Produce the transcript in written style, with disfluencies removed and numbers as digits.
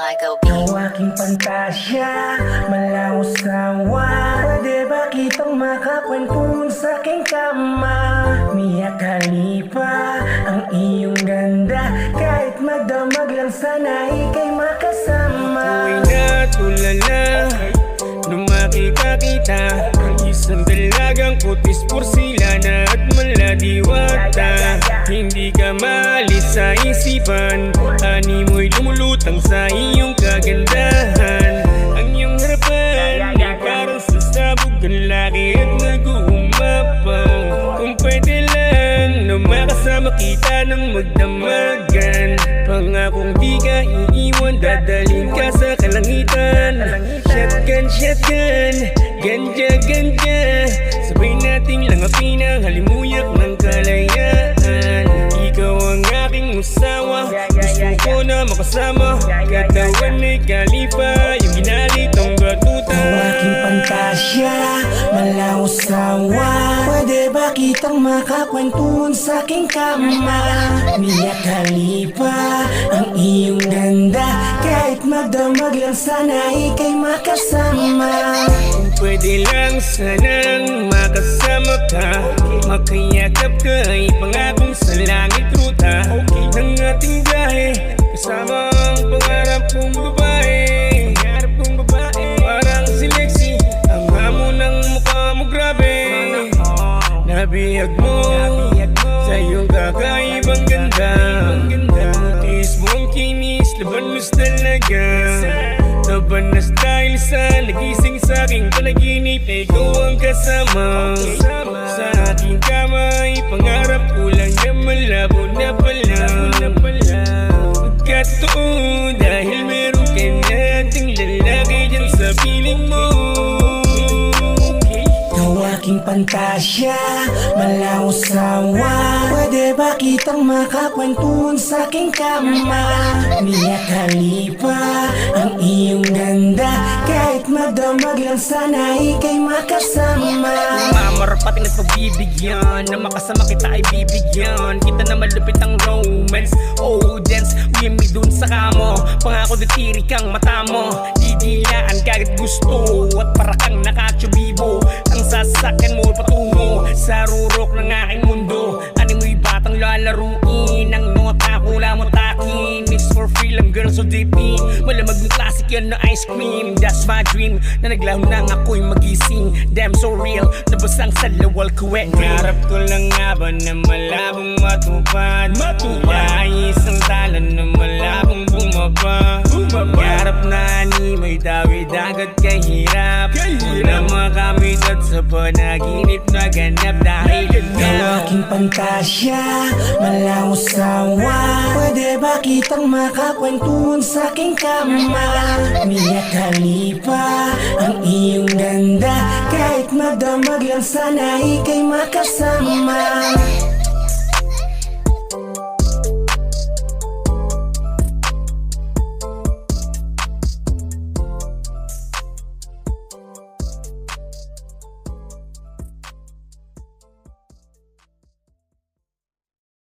Psycho Beats. Ang aking pantasya, malaw sawa. Pwede ba kitang makakwentuhan sa aking kama? Mia Khalifa, ang iyong ganda. Kahit magdamag lang sana ika'y makasama. Tuwing natulala, nung makita kita, ang isang dalagang putis porsilana at maladiwata. Hindi ka maalis sa isipan, animoy lumulutang sa iyong kagandahan. Ang iyong harapan ay parang sasabog ang laki at nag-uumapaw. Kung pwede lang na makasama kita ng magdamagan, pangakong di ka iiwan, dadalhin ka sa kalangitan. Shotgun, shotgun, ganja, ganja, sabay nating langapin ang halimuyak ng kalayaan. Ikaw ang aking usawa, gusto ko na makasama. Katawan ni Khalifa, yung ginalitong batuta. Ang aking pantasya, malaw sawa. Pwede ba kitang makakwentuhan sa aking kama? Mia Khalifa, ang iyong ganda. Kahit magdamag lang sana ika'y makasama. Kung pwede lang sanang makasama ka, makayakap ka ay pangakong sa langit ruta ng ating biyahe. Kasama ang pangarap kong babae, parang si Lexi, ang hamo ng mukha mo grabe. Nabihag mo sa iyong kakaibang ganda, putis mong kinis, labanos talaga. Taban na style sa nagising sa aking panaginip, ikaw ang kasama sa aking kamay. Pangarap ko lang na malabo na pala, magkatotoo dahil meron ka nating lalaki dyan sa piling mo. Ang aking pantasya, malaw sawa. Pwede ba kitang makakwentuhan sa aking kama? Mia Khalifa, ang iyong ganda. Kahit magdamag lang sana ika'y makasama. Mamar pati nagpagbibigyan, na makasama kita ay bibigyan kita na malupit ang romance. Oh dance, uwi mi dun sa kamo. Pangako ditiri kang mata mo, didilaan kagad gusto. At para kang nakatsubibo, ang sasakyan mo patungo sa rurok ng aking mundo. Ano mo'y batang lalaruin, ang nota ko lamang takin. Mix for free lang girl so deep in, malamag ng classic yan na ice cream. That's my dream, na naglaho nang ako'y magising. Damn so real, nabasang sa lawal kuwet. Harap ko lang nga ba na malabong matupad, ay isang talan na malabong bumaba. Harap na ni may tawid agad kahirap, wala makamit at sa panaginip na ganap dahil Ang aking pantasya, malaw sawa. Pwede ba kitang makakwentuhan sa aking kama? Mia Khalifa, ang iyong ganda. Kahit magdamag lang sana ika'y makasama.